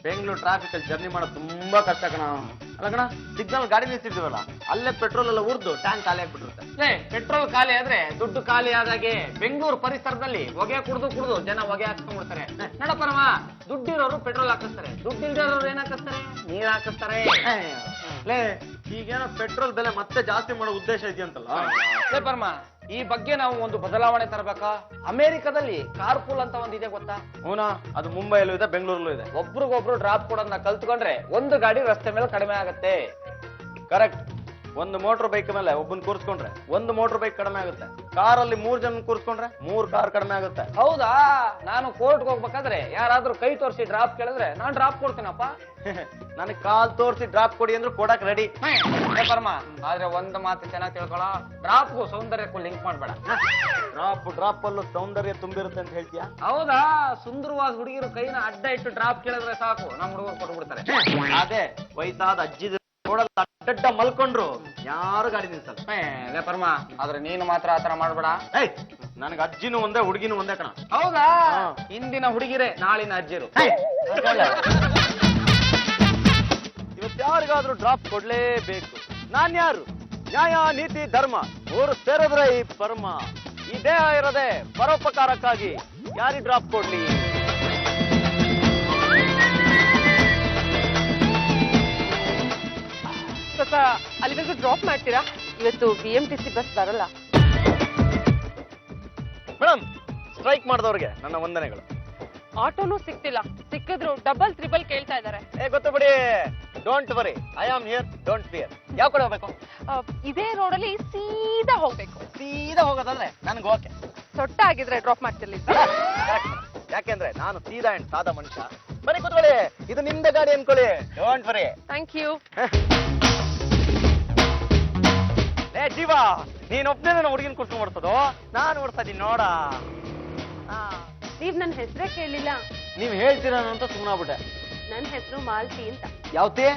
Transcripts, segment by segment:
Bengaluru traffic ಅಲ್ಲಿ journey ಮಾಡೋದು ತುಂಬಾ ಕಷ್ಟ ಕಣ. ಅಲ್ಲ ಕಣ, ಸಿಗ್ನಲ್ ಗಾಡಿ ನಿಲ್ಸಿರ್ತೀವಲ್ಲ, ಅಲ್ಲೇ ಪೆಟ್ರೋಲ್ ಎಲ್ಲ ಉರ್ದು ಟ್ಯಾಂಕ್ ಖಾಲಿ ಆಗ್ಬಿಟ್ಟಿರುತ್ತೆ. ಪೆಟ್ರೋಲ್ ಖಾಲಿ ಆದ್ರೆ ದುಡ್ಡು ಖಾಲಿ ಆದಾಗೆ ಬೆಂಗಳೂರು ಪರಿಸರದಲ್ಲಿ ಹೊಗೆ ಕುಡಿದು ಜನ ಹೊಗೆ ಹಾಕ್ಸ್ಕೊಂಡ್ಬಿಡ್ತಾರೆ. ನೋಡಪ್ಪನಮ್ಮ, ದುಡ್ಡಿರೋರು ಪೆಟ್ರೋಲ್ ಹಾಕಿಸ್ತಾರೆ, ದುಡ್ಡಿಲ್ದಿರೋರು ಏನ್ ಹಾಕಿಸ್ತಾರೆ? ನೀರ್ ಹಾಕಿಸ್ತಾರೆ. ಈಗೇನೋ ಪೆಟ್ರೋಲ್ ಬೆಲೆ ಮತ್ತೆ ಜಾಸ್ತಿ ಮಾಡೋ ಉದ್ದೇಶ ಇದೆಯಂತಲ್ಲ. ಪರಮ, ಈ ಬಗ್ಗೆ ನಾವು ಒಂದು ಬದಲಾವಣೆ ತರಬೇಕಾ? ಅಮೆರಿಕದಲ್ಲಿ ಕಾರ್ಪೂಲ್ ಅಂತ ಒಂದಿದೆ ಗೊತ್ತಾ? ಹೂನಾ, ಅದು ಮುಂಬೈಲೂ ಇದೆ, ಬೆಂಗಳೂರಲ್ಲೂ ಇದೆ. ಒಬ್ರಿಗೊಬ್ರು ಡ್ರಾಪ್ ಕೊಡೋದನ್ನ ಕಲ್ತ್ಕೊಂಡ್ರೆ ಒಂದು ಗಾಡಿ ರಸ್ತೆ ಮೇಲೆ ಕಡಿಮೆ ಆಗತ್ತೆ. ಕರೆಕ್ಟ್. ಒಂದು ಮೋಟರ್ ಬೈಕ್ ಮೇಲೆ ಒಬ್ಬನ್ ಕೂರ್ಸ್ಕೊಂಡ್ರೆ ಒಂದು ಮೋಟರ್ ಬೈಕ್ ಕಡಿಮೆ ಆಗುತ್ತೆ. ಕಾರಲ್ಲಿ 3 ಜನ ಕೂರ್ಸ್ಕೊಂಡ್ರೆ 3 ಕಾರ್ ಕಡಿಮೆ ಆಗುತ್ತೆ. ಹೌದಾ? ನಾನು ಕೋರ್ಟ್ಗೆ ಹೋಗ್ಬೇಕಾದ್ರೆ ಯಾರಾದ್ರೂ ಕೈ ತೋರಿಸಿ ಡ್ರಾಪ್ ಕೇಳಿದ್ರೆ ನಾನ್ ಡ್ರಾಪ್ ಕೊಡ್ತೀನಪ್ಪ. ನನಗೆ ಕಾಲ್ ತೋರಿಸಿ ಡ್ರಾಪ್ ಕೊಡಿ ಅಂದ್ರು ಕೊಡಕ್ ರೆಡಿ. ಪರಮ, ಆದ್ರೆ ಒಂದು ಮಾತು ಚೆನ್ನಾಗಿ ತಿಳ್ಕೊಳ್ಳೋ, ಡ್ರಾಪ್ಗೂ ಸೌಂದರ್ಯಕ್ಕೂ ಲಿಂಕ್ ಮಾಡ್ಬೇಡ. ಡ್ರಾಪ್ ಅಲ್ಲೂ ಸೌಂದರ್ಯ ತುಂಬಿರುತ್ತೆ ಅಂತ ಹೇಳ್ತೀಯಾ? ಹೌದಾ? ಸುಂದರವಾದ ಹುಡುಗಿರು ಕೈನ ಅಡ್ಡ ಇಟ್ಟು ಡ್ರಾಪ್ ಕೇಳಿದ್ರೆ ಸಾಕು, ನಮ್ಮ ಹುಡುಗರು ಕೊಟ್ಬಿಡ್ತಾರೆ. ಅದೇ ವಯಸ್ಸಾದ ಅಜ್ಜಿ ನೋಡಲ್ಲ, ಅಡ್ಡ ಮಲ್ಕೊಂಡ್ರು ಯಾರು ಗಾಡಿ ನಿಲ್ಸಲ್ಲ. ಪರಮ, ಆದ್ರೆ ನೀನು ಮಾತ್ರ ಆತರ ಮಾಡ್ಬೇಡ. ನನಗೆ ಅಜ್ಜಿನೂ ಒಂದೇ ಹುಡುಗಿನೂ ಒಂದೇ ಕಣ. ಹೌದಾ? ಇಂದಿನ ಹುಡುಗಿರೇ ನಾಳಿನ ಅಜ್ಜಿರು. ಇವತ್ತು ಯಾರಿಗಾದ್ರೂ ಡ್ರಾಪ್ ಕೊಡ್ಲೇಬೇಕು. ನಾನ್ ಯಾರು? ನ್ಯಾಯ, ನೀತಿ, ಧರ್ಮ 3 ಸೇರಿದ್ರೆ ಈ ಪರಮ. ಈ ದೇಹ ಇರೋದೆ ಪರೋಪಕಾರಕ್ಕಾಗಿ. ಯಾರಿ ಡ್ರಾಪ್ ಕೊಡ್ಲಿ? ಸ್ವಲ್ಪ ಅಲ್ಲಿವರೆಗೂ ಡ್ರಾಪ್ ಮಾಡ್ತೀರಾ? ಇವತ್ತು BMTC ಬಸ್ ಬರಲ್ಲ. ಮೇಡಮ್, ಸ್ಟ್ರೈಕ್ ಮಾಡಿದವ್ರಿಗೆ ನನ್ನ ವಂದನೆಗಳು. ಆಟೋನೂ ಸಿಗ್ತಿಲ್ಲ, ಸಿಕ್ಕಿದ್ರು ಡಬಲ್ ತ್ರಿಬಲ್ ಕೇಳ್ತಾ ಇದಾರೆ. ಗೊತ್ತು ಬಿಡಿ. Don't worry, I am here, don't fear. ಯಾವ ಕಡೆ ಹೋಗ್ಬೇಕು? ಇದೇ ರೋಡಲ್ಲಿ ಸೀದಾ ಹೋಗ್ಬೇಕು. ಸೀದಾ ಹೋಗೋದಂದ್ರೆ ನನ್ಗೆ ಓಕೆ. ಸೊಟ್ಟ ಆಗಿದ್ರೆ ಡ್ರಾಪ್ ಮಾಡ್ತಿರ್ಲಿಲ್ಲ. ಯಾಕೆಂದ್ರೆ ನಾನು ಸೀದಾ ಅಂಡ್ ಸಾದಾ ಮನುಷ್ಯ. ಬನ್ನಿ ಕೂತ್ಕೊಳ್ಳಿ, ಇದು ನಿಮ್ದೇ ಗಾಡಿ ಅನ್ಕೊಳ್ಳಿ. Don't worry. Thank you. ಜೀವ, ನೀನ್ ಒಬ್ಬನೇ ನನ್ನ ಹುಡುಗಿನ ಕುರ್ಸ್ಕೊಂಡ್ ಮಾಡ್ಸೋದು? ನಾನು ಓಡ್ತಾ ಇದೀನಿ ನೋಡ. ನೀವ್ ನನ್ನ ಹೆಸರೇ ಕೇಳಿಲ್ಲ. ನೀವ್ ಹೇಳ್ತೀರ ಅಂತ ಸುಮ್ಮನಾಗ್ಬಿಟ್ಟೆ. ನನ್ನ ಹೆಸರು ಮಾಲ್ತಿ ಅಂತ. ಯಾವತ್ತೇ?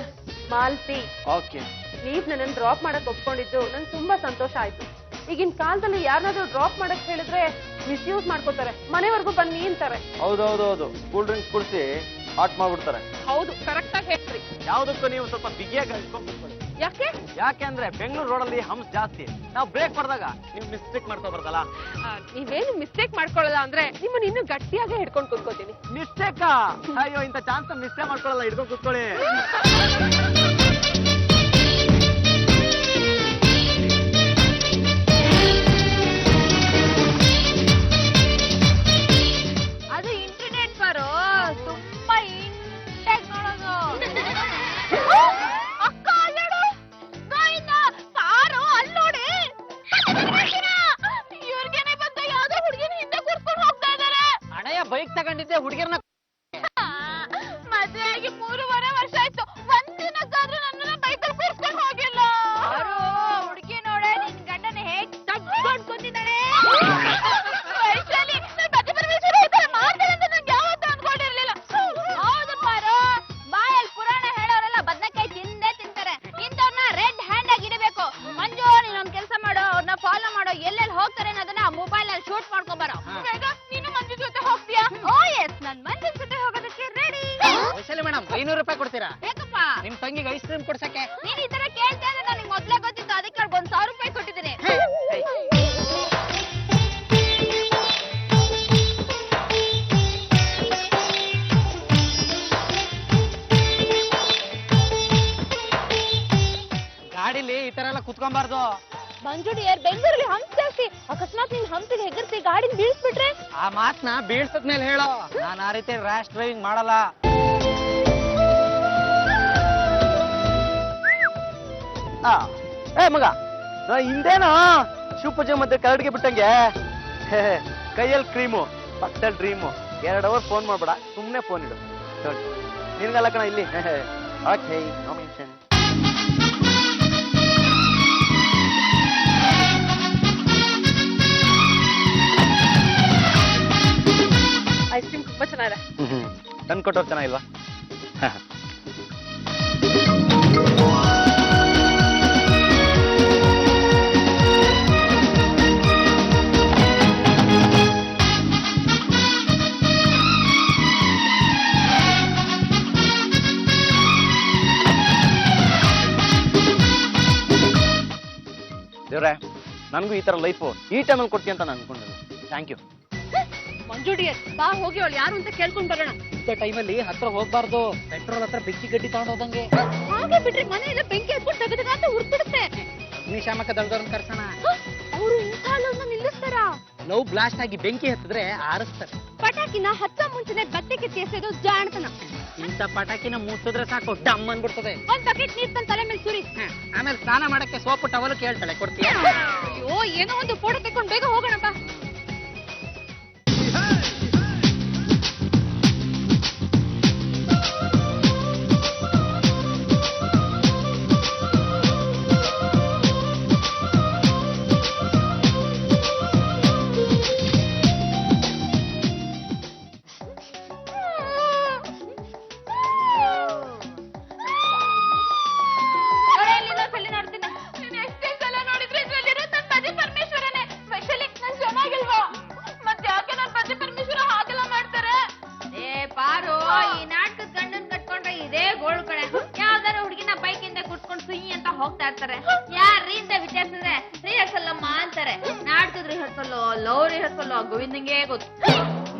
ಮಾಲ್ತಿ. ಓಕೆ. ನೀವ್ ನನ್ನ ಡ್ರಾಪ್ ಮಾಡಕ್ ಒಪ್ಕೊಂಡಿದ್ದು ನಂಗೆ ತುಂಬಾ ಸಂತೋಷ ಆಯ್ತು. ಈಗಿನ ಕಾಲದಲ್ಲಿ ಯಾರನ್ನಾದ್ರೂ ಡ್ರಾಪ್ ಮಾಡಕ್ ಹೇಳಿದ್ರೆ ಮಿಸ್ಯೂಸ್ ಮಾಡ್ಕೋತಾರೆ, ಮನೆವರೆಗೂ ಬನ್ನಿ ಅಂತಾರೆ. ಹೌದೌದೌದು, ಕೂಲ್ ಡ್ರಿಂಕ್ಸ್ ಕುಡಿಸಿ ಹಾಟ್ ಮಾಡ್ಬಿಡ್ತಾರೆ. ಹೌದು, ಕರೆಕ್ಟ್ ಆಗಿ ಹೇಳ್ರಿ. ಯಾವ್ದಕ್ಕೂ ನೀವು ಸ್ವಲ್ಪ ಬಿಗಿಯಾಗಿ ಹಚ್ಕೊಂಡ್ಬಿಡ್ಕೊಳ್ಳಿ. ಯಾಕೆ ಅಂದ್ರೆ ಬೆಂಗಳೂರು ರೋಡಲ್ಲಿ ಹಂಸ್ ಜಾಸ್ತಿ. ನಾವು ಬ್ರೇಕ್ ಮಾಡಿದಾಗ ನೀವು ಮಿಸ್ಟೇಕ್ ಮಾಡ್ಕೊ ಬರ್ತಲ್ಲ. ನೀವೇನು ಮಿಸ್ಟೇಕ್ ಮಾಡ್ಕೊಳ್ಳಲ್ಲ ಅಂದ್ರೆ ನಿಮ್ಮನ್ನ ಇನ್ನೂ ಗಟ್ಟಿಯಾಗಿ ಹಿಡ್ಕೊಂಡು ಕೂತ್ಕೋತೀನಿ. ಮಿಸ್ಟೇಕಾ? ಅಯ್ಯೋ, ಇಂಥ ಚಾನ್ಸ್ ಮಿಸ್ಟೇಕ್ ಮಾಡ್ಕೊಳ್ಳಲ್ಲ, ಹಿಡ್ಕೊಂಡು ಕೂತ್ಕೊಳ್ಳಿ. ಅದು ಇಂಟರ್ನೆಟ್ ಬರೋ ತುಂಬಾ ಇಂಟಾಗಿ ನೋಡೋದು. ಅಕ್ಕ ಅಲ್ಲೋಡು, ಕಾರು ಅಲ್ಲೋಡಿ. ಇವ್ರಿಗೇನೆ ಬಂದ ಯಾವ್ದೋ ಹುಡುಗಿನ ಹಿಂದೆ ಕೂರ್ಸ್ಕೊಂಡು ಹೋಗ್ತಾ ಇದಾರೆ. ಅಣ್ಣಯ್ಯ ಬೈಕ್ ತಗೊಂಡಿದ್ದೆ, ಹುಡುಗಿರ್ನ ಮದುವೆ ಆಗಿ 3.5 ವರ್ಷ ಆಯ್ತು. ಒಂದಿನಕ್ಕಾದ್ರೂ ನನ್ನನ್ನ ಬೈಕಲ್ಲಿ ಕೂರ್ಸ್ಕೊಂಡು ಹೋಗಿಲ್ಲ. ಹುಡುಗಿ ನೋಡೆ ನಿನ್ ಗಂಡನ ಹೇಗ್ ತಗ್ಗೊಂಡ್ ಕುಂತಿದ್ದಾಳೆ. ಹೌದು ಪಾರು, ಬಾಯಲ್ಲಿ ಪುರಾಣ ಹೇಳೋರೆಲ್ಲ ಬದನೆಕಾಯಿ ತಿಂದೇ ತಿಂತಾರೆ. ಇಂಥವ್ರನ್ನ ರೆಡ್ ಹ್ಯಾಂಡ್ ಆಗಿ ಇಡಬೇಕು. ಮಂಜು, ನೀನೊಂದ್ ಕೆಲಸ ಮಾಡು, ಅವ್ರನ್ನ ಫಾಲೋ ಮಾಡೋ, ಎಲ್ಲೆಲ್ಲಿ ಹೋಗ್ತಾರೆ ಅನ್ನೋದನ್ನ ಮೊಬೈಲ್ ಅಲ್ಲಿ ಶೂಟ್ ಮಾಡ್ಕೊಂಬರೋ. ನೀನು ಮಂಜು ಜೊತೆ ಹೋಗ್ತೀಯಾ? ಓ ಎಸ್, ನನ್ ಮಂಜು ಜೊತೆ ಹೋಗೋದಕ್ಕೆ ರೆಡಿ. ವೈಶಾಲಿ ಮೇಡಮ್, 500 ರೂಪಾಯಿ ಕೊಡ್ತೀರಾ? ಬೇಕಪ್ಪ. ನಿಮ್ ತಂಗಿಗೆ ಐಸ್ ಕ್ರೀಮ್ ಕೊಡ್ಸಕ್ಕೆ. ನೀನ್ ಈ ತರ ಕೇಳ್ತಾ ಇದ್ರೆ ನನಗೆ ಮೊದ್ಲೇ ಗೊತ್ತಿತ್ತು, ಅದಕ್ಕೆ 1,000 ರೂಪಾಯಿ ಕೊಟ್ಟಿದ್ದೀನಿ. ಗಾಡಿಲಿ ಈ ತರ ಎಲ್ಲ ಕುತ್ಕೊಂಬಾರ್ದು. ಮಂಜು ಡಿಯರ್, ಬೆಂಗಳೂರಲ್ಲಿ ಹಂಪ್ ಜಾಸ್ತಿ. ಅಕಸ್ಮಾತ್ ನೀನ್ ಹಂಪಿಗೆ ಹೆಗರ್ಸಿ ಗಾಡಿನ ಬೀಳ್ಸ್ಬಿಟ್ರೆ? ಆ ಮಾತನ್ನ ಬೀಳ್ಸದ್ಮೇಲೆ ಹೇಳೋ. ನಾನು ಆ ರೀತಿ ರ್ಯಾಶ್ ಡ್ರೈವಿಂಗ್ ಮಾಡಲ್ಲ. ಮಗ, ಹಿಂದೇನೋ ಶಿವಪೂಜೆ ಮತ್ತೆ ಕರಡಿಗೆ ಬಿಟ್ಟಂಗೆ ಕೈಯಲ್ಲಿ ಕ್ರೀಮು, ಪಕ್ಕದಲ್ಲಿ ಡ್ರೀಮು. 2 ಅವರ್ ಫೋನ್ ಮಾಡ್ಬೇಡ, ಸುಮ್ಮನೆ ಫೋನ್ ಇಡು. ನಿನ್ಗಲ್ಲ ಕಣ ಇಲ್ಲಿ. Okay, no mention. Ice cream ತುಂಬಾ ಚೆನ್ನಾಗಿದೆ. ತಂದು ಕೊಟ್ಟವ್ರು ಚೆನ್ನಾಗಿಲ್ವಾ? ದೇವ್ರೆ ನನಗೂ ಈ ತರ ಲೈಫು ಈ ಟೈಮಲ್ಲಿ ಕೊಡ್ತೀನಿ ಅಂತ ನಾನು ಅನ್ಕೊಂಡಿಲ್ಲ. Thank you. ಮಂಜು ಡಿಯರ್, ಬಾ ಹೋಗಿ ಅವಳು ಯಾರು ಅಂತ ಕೇಳ್ಕೊಂಡ್ ಬರೋಣ. ಇಂಥ ಟೈಮಲ್ಲಿ ಹತ್ರ ಹೋಗ್ಬಾರ್ದು. ಪೆಟ್ರೋಲ್ ಹತ್ರ ಬೆಂಕಿ ಗಡ್ಡಿ ತಗೊಂಡು ಹೋದಂಗೆ. ಹಾಗೆ ಬಿಟ್ರೆ ಮನೆಯಲ್ಲ ಬೆಂಕಿ ಹತ್ಕೊಂಡು ತೆಗೆದಾಗ ಅಂತ ಉರ್ಬಿಡುತ್ತೆ. ಅಗ್ನಿಶಾಮಕ ದಳದವ್ರನ್ನ ಕರ್ಸೋಣ. ಅವರು ಇಂಥ ಲವ್ನ ನಿಲ್ಲಿಸ್ತಾರ? ಲವ್ ಬ್ಲಾಸ್ಟ್ ಆಗಿ ಬೆಂಕಿ ಹತ್ತಿದ್ರೆ ಆರಿಸ್ತಾರೆ. ಪಟಾಕಿನ ಹತ್ತ ಮುಂಚೆನೆ ಗದ್ದೆಗೆ ಸೇರಿಸೋದು ಜಾಣತನ. ಇಂಥ ಪಟಾಕಿನ ಮೂಸಿದ್ರೆ ಸಾಕು ಡಮ್ ಅನ್ಬಿಡ್ತದೆ. ಒಂದ್ ಬಕೆಟ್ ನೀರ್ ತನ್ನ ತಲೆ ಮೇಲೆ ಸುರಿ. ಆಮೇಲೆ ಸ್ನಾನ ಮಾಡಕ್ಕೆ ಸೋಪು ಟವಲ್ ಕೇಳ್ತಾಳೆ, ಕೊಡ್ತೀಯ? ಅಯ್ಯೋ, ಏನೋ ಒಂದು ಫೋಟೋ ತೆಕ್ಕೊಂಡು ಬೇಗ ಹೋಗೋಣ ಬಾ. ಹೋಗ್ತಾ ಇರ್ತಾರೆ. ಯಾರೀ ಅಂತ ವಿಚಾರಿಸಿದ್ರೆ ರಿಹರ್ಸಲ್ ಅಮ್ಮ ಅಂತಾರೆ. ನಾಟಕದ ರಿಹರ್ಸಲ್, ಲವ್ ರಿಹರ್ಸಲ್, ಗೋವಿಂದಂಗೆ ಗೊತ್ತು.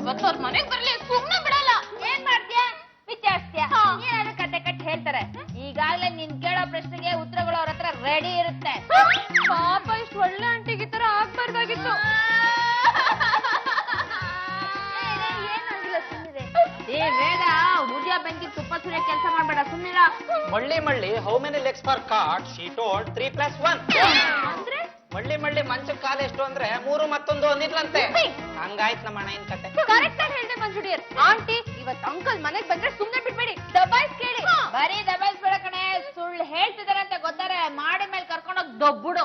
ಇವತ್ತು ಅವ್ರ ಮನೆಗ್ ಬರ್ಲಿ, ಸುಮ್ನೆ ಬಿಡಲ್ಲ. ಏನ್ ಮಾಡ್ತೀಯ? ವಿಚಾರಿಸ್ತೀಯ, ಏನಾದ್ರು ಕತೆ ಕಟ್ಟಿ ಹೇಳ್ತಾರೆ. ಈಗಾಗ್ಲೇ ನೀನ್ ಕೇಳೋ ಪ್ರಶ್ನೆಗೆ ಉತ್ತರಗಳು ಅವ್ರ ಹತ್ರ ರೆಡಿ ಇರುತ್ತೆ. ಪಾಪ, ಇಷ್ಟು ಒಳ್ಳೆ ಆಂಟಿಗೆ ಈ ತರ ಆಗ್ಬಾರ್ದಾಗಿತ್ತು. ಏನಾಗಿಲ್ಲ, ಸುಮ್ಮನೆ. ಏ ವೇದ, ಉದ್ಯ ಬೆಂಕಿ ತುಪ್ಪ ಸುರಿಯ ಕೆಲಸ ಮಾಡ್ಬೇಡ, ಸುಮ್ಮನಿರ. ಮಳ್ಳಿ how many legs for card? She told 3+1. ಅಂದ್ರೆ ಮಳ್ಳಿ ಮಂಚದ ಕಾಲ ಎಷ್ಟು ಅಂದ್ರೆ 3 ಮತ್ತೊಂದು ಒಂದಿದ್ಲಂತೆ. ಹಂಗಾಯ್ತು ನಮ್ಮ ಅಣ್ಣ ಕತೆ. ಕರೆಕ್ಟ್ ಆಗಿ ಹೇಳ್ದೆ ಮಂಜು ಡಿಯರ್. ಆಂಟಿ, ಇವತ್ತು ಅಂಕಲ್ ಮನೆಗ್ ಬಂದ್ರೆ ಸುಮ್ನೆ ಬಿಟ್ಬೇಡಿ, ದಬಾಯಿಸ್ ಕೇಳಿ. ಬರೀ ದಬಾಯಿಸ್ ಬೇಡ ಕಣೆ, ಸುಳ್ಳು ಹೇಳ್ತಿದಾರೆ ಅಂತ ಗೊತ್ತಾರೆ. ಮಾಡಿ ಮೇಲೆ ಕರ್ಕೊಂಡೋಗ್ ದೊಬ್ಬುಡು.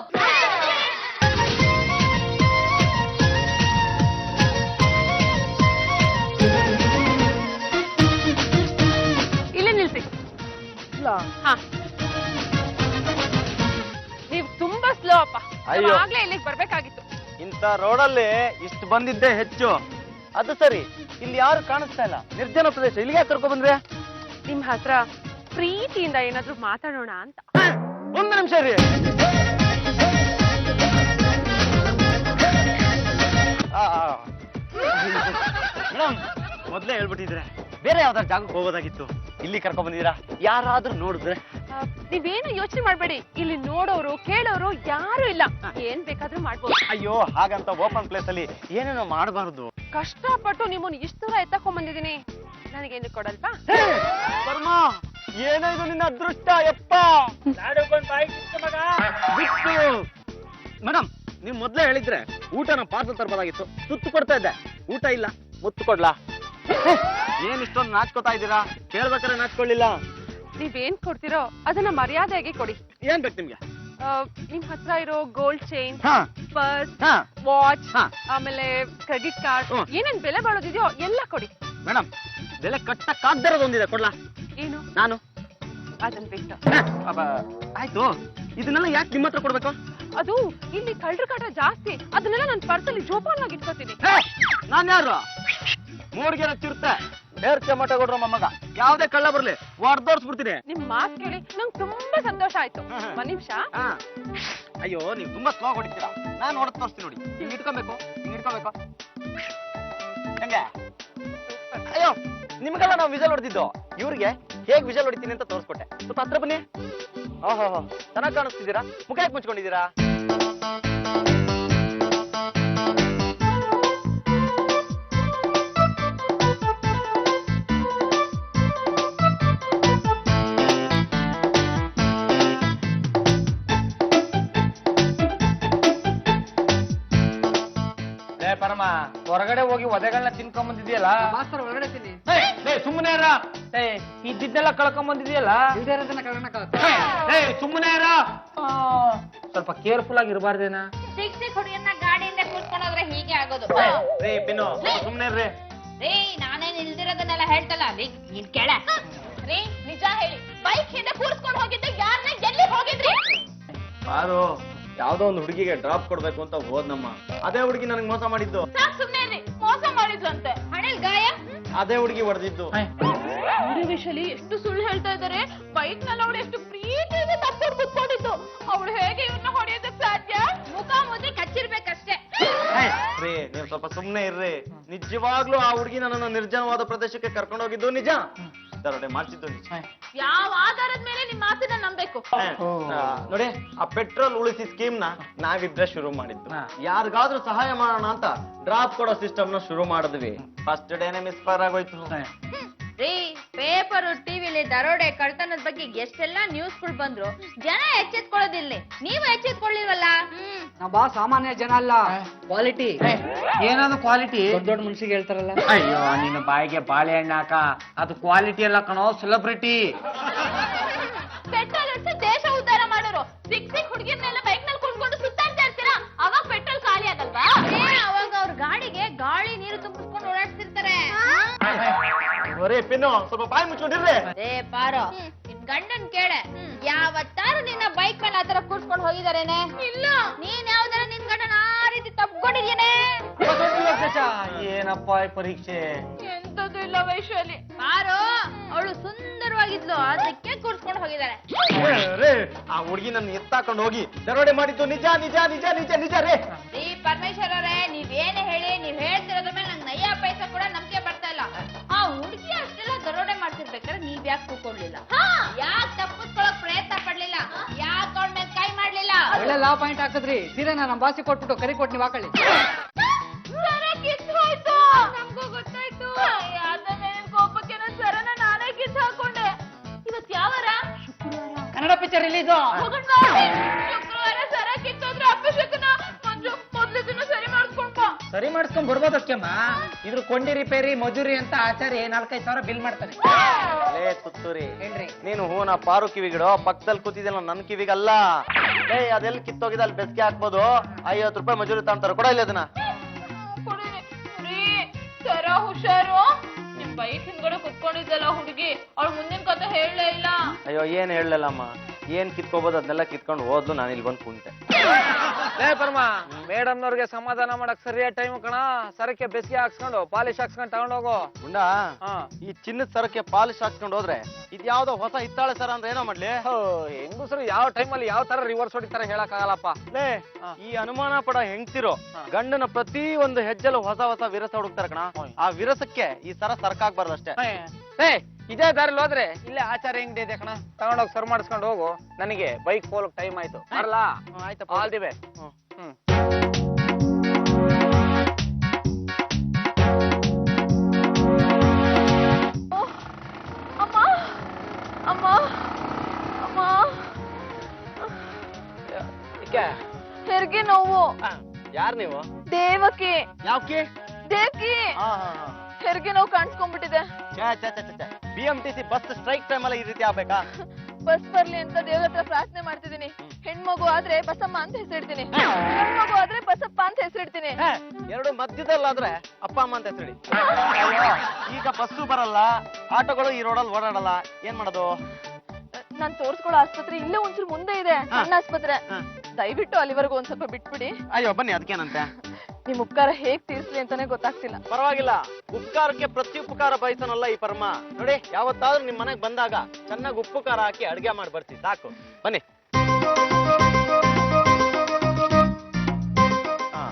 ಇಲ್ಲೇ ನಿಲ್ಸಿ. ಹಾ, ನೀವ್ ತುಂಬಾ ಸ್ಲೋ ಅಪ್ಪ. ಅಯ್ಯೋ. ಆಗ್ಲೇ ಇಲ್ಲಿಗೆ ಬರ್ಬೇಕಾಗಿತ್ತು. ಇಂಥ ರೋಡಲ್ಲಿ ಇಷ್ಟು ಬಂದಿದ್ದೆ ಹೆಚ್ಚು. ಅದು ಸರಿ, ಇಲ್ಲಿ ಯಾರು ಕಾಣಿಸ್ತಾ ಇಲ್ಲ, ನಿರ್ಜನ ಪ್ರದೇಶ. ಇಲ್ಲಿಗೆ ಯಾಕೆ ಕರ್ಕೊ ಬಂದ್ರೆ? ನಿಮ್ ಹತ್ರ ಪ್ರೀತಿಯಿಂದ ಏನಾದ್ರು ಮಾತಾಡೋಣ ಅಂತ. ಒಂದು ನಿಮಿಷ ರೀ. ಮೇಡಮ್, ಮೊದ್ಲೇ ಹೇಳ್ಬಿಟ್ಟಿದ್ರೆ ಬೇರೆ ಯಾವ್ದಾರು ಜಾಗಕ್ಕೆ ಹೋಗೋದಾಗಿತ್ತು. ಇಲ್ಲಿ ಕರ್ಕೊಂಡ್ ಬಂದಿದ್ದೀರಾ, ಯಾರಾದ್ರೂ ನೋಡಿದ್ರೆ? ನೀವೇನು ಯೋಚನೆ ಮಾಡ್ಬೇಡಿ, ಇಲ್ಲಿ ನೋಡೋರು ಕೇಳೋರು ಯಾರು ಇಲ್ಲ. ಏನ್ ಬೇಕಾದ್ರೂ ಮಾಡ್ಬೋದು. ಅಯ್ಯೋ, ಹಾಗಂತ ಓಪನ್ ಪ್ಲೇಸ್ ಅಲ್ಲಿ ಏನೇನೋ ಮಾಡಬಾರ್ದು. ಕಷ್ಟಪಟ್ಟು ನಿಮ್ಮನ್ನ ಇಷ್ಟು ದೂರ ಎತ್ತಕೊಂಡ್ ಬಂದಿದ್ದೀನಿ, ನನಗೇನು ಕೊಡಲ್ವಾ? ಬರ್ಮ, ಏನೋ ಇದು ನಿನ್ನ ಅದೃಷ್ಟ. ಯಪ್ಪ ಮೇಡಮ್, ನೀವ್ ಮೊದ್ಲೇ ಹೇಳಿದ್ರೆ ಊಟನ ಪಾರ್ಸಲ್ ತರಬಹುದಾಗಿತ್ತು. ಸುತ್ತು ಕೊಡ್ತಾ ಇದ್ದೆ, ಊಟ ಇಲ್ಲ. ಮುತ್ತು ಕೊಡ್ಲಾ? ಏನ್ ಇಷ್ಟೊಂದು ನಾಚ್ಕೋತಾ ಇದ್ದೀರಾ? ಕೇಳ್ಬೇಕಾದ್ರೆ ನಾಚ್ಕೊಳ್ಳಿಲ್ಲ. ನೀವೇನ್ ಕೊಡ್ತೀರೋ ಅದನ್ನ ಮರ್ಯಾದೆಯಾಗಿ ಕೊಡಿ. ಏನ್ ಬೇಕು ನಿಮ್ಗೆ? ನಿಮ್ ಹತ್ರ ಇರೋ ಗೋಲ್ಡ್ ಚೈನ್, ಹಾ, ಪರ್ಸ್, ಹಾ, ವಾಚ್, ಹಾ. ಆಮೇಲೆ ಕ್ರೆಡಿಟ್ ಕಾರ್ಡ್, ಹ್ಮ್. ಏನೇನ್ ಬೆಲೆ ಬಾಳೋದಿದೆಯೋ ಎಲ್ಲ ಕೊಡಿ. ಮೇಡಮ್, ಬೆಲೆ ಕಟ್ಟಕ್ಕಾಗ್ದಿರೋದೊಂದಿದೆ, ಕೊಡ್ಲಾ? ಏನು? ನಾನು ಅದನ್ ಬಿಟ್ಟು. ಆಯ್ತು, ಇದನ್ನೆಲ್ಲ ಯಾಕೆ ನಿಮ್ಮ ಹತ್ರ ಕೊಡ್ಬೇಕು? ಅದು ಇಲ್ಲಿ ಕಳ್ಳರ ಕಾಟ ಜಾಸ್ತಿ, ಅದನ್ನೆಲ್ಲ ನನ್ನ ಪರ್ಸಲ್ಲಿ ಜೋಪಾನಾಗಿ ಇಟ್ಕೋತೀನಿ. ನಾನ್ ಯಾರು? ಮೂಡ್ಗೆ ಚಿರುತ್ತೆ ಟೊಮೊಟ ಕೊಡ್ರ ಮೊಮ್ಮಗ. ಯಾವ್ದೇ ಕಳ್ಳ ಬರ್ಲಿ ಹೊಡೆದೋರ್ಸ್ಬಿಡ್ತೀನಿ. ನಿಮ್ ಮಾತ್ ಕೇಳಿ ನಂಗೆ ತುಂಬಾ ಸಂತೋಷ ಆಯ್ತು. ಒಂದ್ ನಿಮಿಷ. ಅಯ್ಯೋ, ನೀವು ತುಂಬಾ ಸ್ಲೋ ಹೊಡಿತೀರಾ. ನಾನು ಹೊಡೆದ್ ತೋರಿಸ್ತೀನಿ ನೋಡಿ. ಹಿಂಗ್ ಇಟ್ಕೊಬೇಕು, ಹಿಂಗ್ ಇಟ್ಕೊಬೇಕು. ಹೆಂಗೆ? ಅಯ್ಯೋ, ನಿಮ್ಗೆಲ್ಲ ನಾವು ವಿಜಲ್ ಹೊಡೆದಿದ್ದು, ಇವ್ರಿಗೆ ಹೇಗ್ ವಿಜಲ್ ಹೊಡಿತೀನಿ ಅಂತ ತೋರಿಸ್ಕೊಟ್ಟೆ. ಸ್ವಲ್ಪ ಹತ್ರ ಬನ್ನಿ. ಓಹೋ, ಚೆನ್ನಾಗಿ ಕಾಣಿಸ್ತಿದ್ದೀರಾ. ಮುಖ ಯಾಕೆ ಮುಚ್ಕೊಂಡಿದ್ದೀರಾ? ಪರಮ, ಹೊರಗಡೆ ಹೋಗಿ ಒದೆಗಳನ್ನ ತಿನ್ಕೊಂಡ್ ಬಂದಿದ್ಯಲ್ಲ. ಒಳಗಡೆ ತಿನ್ನಿ. ಸುಮ್ಮನೆ ಇದ್ದಿದ್ದೆಲ್ಲ ಕಳ್ಕೊಂಡ್ ಬಂದಿದ್ಯಲ್ಲ. ಸುಮ್ಮನೆ ಸ್ವಲ್ಪ ಕೇರ್ಫುಲ್ ಆಗಿ ಇರಬಾರ್ದೇನ? ಸಿಕ್ ಹುಡುಗಿಯನ್ನ ಗಾಡಿಯಿಂದ ಕೂತ್ಕೊಂಡೋದ್ರೆ ಹೀಗೆ ಆಗೋದು. ಸುಮ್ಮನೆ ರೀ. ರೀ, ನಾನೇನ್ ಇಲ್ದಿರೋದನ್ನೆಲ್ಲ ಹೇಳ್ತಲ್ಲ. ನೀನ್ ಕೇಳ ರೀ, ನಿಜ ಹೇಳಿ, ಬೈಕ್ ಹಿಂದೆ ಕೂರ್ಸ್ಕೊಂಡ್ ಹೋಗಿದ್ದೆ ಯಾರನ್ನ, ಎಲ್ಲಿ ಹೋಗಿದ್ರಿ? ಯಾರು ಯಾವ್ದೋ ಒಂದು ಹುಡುಗಿಗೆ ಡ್ರಾಪ್ ಕೊಡ್ಬೇಕು ಅಂತ ಹೋದ್ನಮ್ಮ. ಅದೇ ಹುಡುಗಿ ನನಗೆ ಮೋಸ ಮಾಡಿದ್ದು. ಸಾಕ್ ಸುಮ್ನೆ ರೀ, ಮೋಸ ಮಾಡಿದ್ರಂತೆ. ಹಣೆಲ್ ಗಾಯ? ಅದೇ ಹುಡುಗಿ ಹೊಡೆದಿದ್ದು. ವಿಷಯದಲ್ಲಿ ಎಷ್ಟು ಸುಳ್ಳು ಹೇಳ್ತಾ ಇದಾರೆ. ಬೈಕ್ ನಲ್ಲಿ ಅವಳು ಎಷ್ಟು ಪ್ರೀತಿಯಿಂದ ತಪ್ಪಿಕೊಂಡು ಕುತ್ಕೊಂಡಿದ್ದು. ಅವಳು ಹೇಗೆ ಇವ್ರನ್ನ ಹೊಡೆಯೋದಕ್ಕೆ ಸಾಧ್ಯ? ಸ್ವಲ್ಪ ಸುಮ್ನೆ ಇರ್ರಿ. ನಿಜವಾಗ್ಲೂ ಆ ಹುಡುಗಿ ನನ್ನನ್ನು ನಿರ್ಜನವಾದ ಪ್ರದೇಶಕ್ಕೆ ಕರ್ಕೊಂಡು ಹೋಗಿದ್ದು ನಿಜ, ದರೋಡೆ ಮಾಡ್ತಿದ್ದು ನಿಜ. ಯಾವ ಆಧಾರದ ಮೇಲೆ ನಿಮ್ ಮಾತನ್ನ ನಂಬೇಕು? ನೋಡಿ, ಆ ಪೆಟ್ರೋಲ್ ಉಳಿಸಿ ಸ್ಕೀಮ್ ನ ನಾವಿದ್ರೆ ಶುರು ಮಾಡಿದ್ದು. ಯಾರಿಗಾದ್ರೂ ಸಹಾಯ ಮಾಡೋಣ ಅಂತ ಡ್ರಾಪ್ ಕೊಡೋ ಸಿಸ್ಟಮ್ ನ ಶುರು ಮಾಡಿದ್ವಿ. ಫಸ್ಟ್ ಡೇನೆ ಮಿಸ್ಫೈರ್ ಆಗೋಯ್ತು. ರೀ, ಪೇಪರ್ ಟಿವಿಲಿ ದರೋಡೆ ಕಳ್ತನದ ಬಗ್ಗೆ ಎಷ್ಟೆಲ್ಲಾ ನ್ಯೂಸ್ಗಳು ಬಂದ್ರು, ಜನ ಎಚ್ಚೆತ್ಕೊಳ್ಳೋದಿಲ್ಲ. ನೀವು ಎಚ್ಚೆತ್ಕೊಳ್ಳಿಲ್ವಲ್ಲ? ನಾ ಸಾಮಾನ್ಯ ಜನ ಅಲ್ಲ, ಕ್ವಾಲಿಟಿ. ಏನಾದ್ರು ಕ್ವಾಲಿಟಿ? ದೊಡ್ಡ ದೊಡ್ಡ ಮನುಷ್ಯಗೆ ಹೇಳ್ತಾರಲ್ಲ. ಅಯ್ಯೋ, ನಿನ್ನ ಬಾಯಿಗೆ ಬಾಳೆಹಣ್ಣು ಹಾಕ. ಅದು ಕ್ವಾಲಿಟಿ ಎಲ್ಲ ಕಣೋ, ಸೆಲೆಬ್ರಿಟಿ. ಪೆಟ್ರೋಲ್ ಇಟ್ಟು ದೇಶ ಉದ್ಧಾರ ಮಾಡೋರು ಸಿಕ್ ಹುಡುಗಿರ್ನೆಲ್ಲ ಬೈಕ್ ನಲ್ಲಿ ಕುಡ್ಕೊಂಡು ಸುತ್ತಾಡ್ತಾ ಇರ್ತೀರಾ, ಅವಾಗ ಪೆಟ್ರೋಲ್ ಖಾಲಿ ಆಗಲ್ವಾ? ಅವಾಗ ಅವ್ರ ಗಾಡಿಗೆ ಗಾಳಿ ನೀರು ತುಂಬಿಸ್ಕೊಂಡು ಓಡಾಡ್ತಿರ್ತಾರೆ. ಪಿನ್ನು ಸ್ವಲ್ಪ ಬಾಯಿ ಮುಚ್ಕೊಂಡಿರ್ರಿ. ಪಾರೋ, ನಿನ್ ಗಂಡನ್ ಕೇಳೆ, ಯಾವತ್ತಾರು ನಿನ್ನ ಬೈಕ್ ಮೇಲೆ ಆತರ ಕೂರ್ಸ್ಕೊಂಡು ಹೋಗಿದಾರೇನೆ? ಇಲ್ಲ. ನೀನ್ ಯಾವ್ದಾರ ನಿನ್ ಗಂಡನ ಆ ರೀತಿ ತಪ್ಕೊಂಡಿದ್ಯೇನೆ? ಏನಪ್ಪ ಈ ಪರೀಕ್ಷೆ? ಎಂತದ್ದು ಇಲ್ಲ ವೈಶಾಲಿ. ಪಾರೋ, ಅವಳು ಸುಂದರವಾಗಿದ್ಲು, ಅದಕ್ಕೆ ಕೂರ್ಸ್ಕೊಂಡು ಹೋಗಿದ್ದಾರೆ. ಆ ಹುಡುಗಿ ನನ್ನ ಎತ್ತಾಕೊಂಡು ಹೋಗಿ ದರೋಡೆ ಮಾಡಿದ್ದು ನಿಜ ನಿಜ ನಿಜ ನಿಜ ನಿಜ ರೇ. ಈ ಪರಮೇಶ್ವರ ಅವರೇ, ನೀವೇನೇ ಹೇಳಿ, ನೀವ್ ಹೇಳ್ತಿರೋದ್ರ ಮೇಲೆ ನಂಗೆ ನಯ್ಯ ಪೈಸಾ ಕೂಡ ನಂಬಿಕೆ ಬರ್ತಾ ಇಲ್ಲ. ಆ ಹುಡುಗಿ ಅಷ್ಟೆಲ್ಲ ದರೋಡೆ ಮಾಡ್ತಿರ್ಬೇಕಾದ್ರೆ ನೀವ್ ಯಾಕೆ ಕೂತ್ಕೊಳ್ಲಿಲ್ಲ? ಯಾಕೆ ತಪ್ಪಿಸ್ಕೊಳಕ್ ಪ್ರಯತ್ನ ಪಡ್ಲಿಲ್ಲ? ಯಾಕೆ ಅವಳ ಮೇಲೆ ಕೈ ಮಾಡ್ಲಿಲ್ಲ? ಒಳ್ಳೆ ಲಾ ಪಾಯಿಂಟ್ ಹಾಕಿದ್ರಿ. ಸೀರೆ ನಮ್ಮ ಬಾಸಿ ಕೊಟ್ಬಿಟ್ಟು ಕರಿ ಕೊಟ್ಟು ನೀವು ಹಾಕೊಳ್ಳಿ. ಸರ ಕಿತ್ತು ಹೋಯ್ತು. ನಮ್ಗೂ ಗೊತ್ತಾಯ್ತು. ಅದ ಮೇಲಿನ ಕೋಪಕ್ಕೆ ನನ್ ಸರನ ನಾನೇ ಕಿತ್ತು ಹಾಕೊಂಡೆ. ಇವತ್ ಯಾವಾರ? Kannada picture release. ಶುಕ್ರವಾರ ಸರ ಕಿತ್ತೋದ್ರೆ ಅಪಶಕನ. ಮಂಜು, ಮೊದ್ಲು ಇದನ್ನ ಸರಿ ಮಾಡ್ಕೊಂಡ್ ಬಾ. ಸರಿ ಮಾಡಿಸ್ಕೊಂಡ್ ಬರ್ಬೋದಕ್ಕೆಮ್ಮ. ಇದ್ರ ಕೊಂಡಿ ರಿಪೇರಿ ಮಜೂರಿ ಅಂತ ಆಚಾರ್ಯ 4-5 ಸಾವಿರ ಬಿಲ್ ಮಾಡ್ತಾನೆ. ಕುತ್ತೂರಿ, ಏನ್ರಿ? ನೀನು ಹೂನ ಪಾರು ಕಿವಿಗಿಡೋ, ಪಕ್ಕದಲ್ಲಿ ಕೂತಿದ್ದಲ್ಲ ನನ್ ಕಿವಿಗಲ್ಲ. ಅದೆಲ್ಲ ಕಿತ್ತೋಗಿದೆ, ಅಲ್ಲಿ ಬೆಸ್ಗೆ ಹಾಕ್ಬೋದು. 50 ರೂಪಾಯಿ ಮಜೂರಿ ತಗೊಂತಾರೆ, ಕೊಡ ಇಲ್ಲ ಅದನ್ನ. ಸರ ಹುಷಾರು. ನಿಮ್ ಬೈಕ್ ಹಿಂದ್ಗಡೆ ಕುತ್ಕೊಂಡಿದ್ದಲ್ಲ ಹುಡುಗಿ, ಅವಳು ಮುಂದಿನ ಕಥೆ ಹೇಳಲೇ ಇಲ್ಲ. ಅಯ್ಯೋ, ಏನ್ ಹೇಳಲ್ಲಮ್ಮ, ಏನ್ ಕಿತ್ಕೋಬಹುದು ಅದನ್ನೆಲ್ಲ ಕಿತ್ಕೊಂಡು ಹೋದ್ಲು. ನಾನು ಇಲ್ಲಿ ಬಂದು ಕುಂತೆ. ಪರಮ, ಮೇಡಮ್ನವ್ರಿಗೆ ಸಮಾಧಾನ ಮಾಡಕ್ ಸರಿಯಾದ ಟೈಮ್ ಕಣ. ಸರಕ್ಕೆ ಬೆಸ್ಗೆ ಹಾಕ್ಸ್ಕೊಂಡು ಪಾಲಿಶ್ ಹಾಕ್ಸ್ಕೊಂಡು ತಗೊಂಡೋಗು. ಗುಂಡ, ಈ ಚಿನ್ನದ ಸರಕ್ಕೆ ಪಾಲಿಶ್ ಹಾಕ್ಸ್ಕೊಂಡು ಹೋದ್ರೆ ಇದು ಯಾವ್ದೋ ಹೊಸ ಹಿತ್ತಾಳೆ ಸರ ಅಂದ್ರೆ ಏನೋ ಮಾಡ್ಲಿ? ಹೆಂಗಸರು ಯಾವ ಟೈಮಲ್ಲಿ ಯಾವ ತರ ರಿವರ್ಸ್ ಹೊಡಿತಾರೆ ಹೇಳಕ್ ಆಗಲ್ಲಪ್ಪ. ಈ ಅನುಮಾನ ಪಡ ಹೆಂಗ್ತಿರೋ ಗಂಡನ ಪ್ರತಿ ಒಂದು ಹೆಜ್ಜೆಲು ಹೊಸ ಹೊಸ ವಿರಸ ಹುಡುಕ್ತಾರೆ ಕಣ. ಆ ವಿರಸಕ್ಕೆ ಈ ಸರ ಸರ್ಕಾಗ್ಬಾರ್ದು ಅಷ್ಟೇ. ಇದೇ ದಾರಿಲಿ ಹೋದ್ರೆ ಇಲ್ಲೇ ಆಚಾರ ಹೆಂಗ್ ಇದೆ ಕಣ, ತಗೊಂಡೋಗಿ ಸರ್ ಮಾಡಿಸ್ಕೊಂಡು ಹೋಗು. ನನಗೆ ಬೈಕ್ ಹೋಗಕ್ ಟೈಮ್ ಆಯ್ತು. ಅಲ್ಲ, ಆಯ್ತಪ್ಪ, ಆಲ್ ದಿ ಬೆ. ಅಮ್ಮ, ಅಮ್ಮ, ಅಮ್ಮ, ಹೆರಿಗೆ ನೋವು. ಯಾರ್ ನೀವು? ದೇವಕಿ. ಯಾವ್ಕಿ? ದೇವಕಿ, ಹೆರಿಗೆ ನೋವು ಕಾಣಿಸ್ಕೊಂಡ್ಬಿಟ್ಟಿದೆ. BMTC ಬಸ್ ಸ್ಟ್ರೈಕ್ ಟೈಮ್ ಅಲ್ಲಿ ಈ ರೀತಿ ಆಗ್ಬೇಕಾ? ಬಸ್ ಬರ್ಲಿ ಅಂತ ದೇವ್ರ ಹತ್ರ ಪ್ರಾರ್ಥನೆ ಮಾಡ್ತಿದ್ದೀನಿ. ಹೆಣ್ಮಗು ಆದ್ರೆ ಬಸಮ್ಮ ಅಂತ ಹೆಸರಿಡ್ತೀನಿ, ಹೆಣ್ಮಗು ಆದ್ರೆ ಬಸಪ್ಪ ಅಂತ ಹೆಸರಿಡ್ತೀನಿ. ಎರಡು ಮಧ್ಯದಲ್ಲಾದ್ರೆ ಅಪ್ಪ ಅಮ್ಮ ಅಂತ ಹೆಸರಿ. ಈಗ ಬಸ್ಸು ಬರಲ್ಲ, ಆಟೋಗಳು ಈ ರೋಡಲ್ಲಿ ಓಡಾಡಲ್ಲ, ಏನ್ ಮಾಡೋದು? ನಾನ್ ತೋರ್ಸ್ಕೊಳ್ಳೋ ಆಸ್ಪತ್ರೆ ಇಲ್ಲೇ ಒಂಚೂರು ಮುಂದೆ ಇದೆ, ಸಣ್ಣ ಆಸ್ಪತ್ರೆ. ದಯವಿಟ್ಟು ಅಲ್ಲಿವರೆಗೂ ಒಂದ್ ಸ್ವಲ್ಪ ಬಿಟ್ಬಿಡಿ. ಅಯ್ಯೋ ಬನ್ನಿ, ಅದಕ್ಕೇನಂತೆ? ನಿಮ್ ಉಪಕಾರ ಹೇಗ್ ತೀರ್ಸ್ಲಿ ಅಂತಾನೆ ಗೊತ್ತಾಗ್ತಿಲ್ಲ. ಪರವಾಗಿಲ್ಲ, ಉಪಕಾರಕ್ಕೆ ಪ್ರತಿ ಉಪಕಾರ ಬಯಸನಲ್ಲ ಈ ಪರಮ. ನೋಡಿ, ಯಾವತ್ತಾದ್ರೂ ನಿಮ್ ಮನೆಗ್ ಬಂದಾಗ ಚೆನ್ನಾಗಿ ಉಪ್ಪು ಖಾರ ಹಾಕಿ ಅಡ್ಗೆ ಮಾಡಿ ಬರ್ತೀವಿ, ಸಾಕು. ಬನ್ನಿ.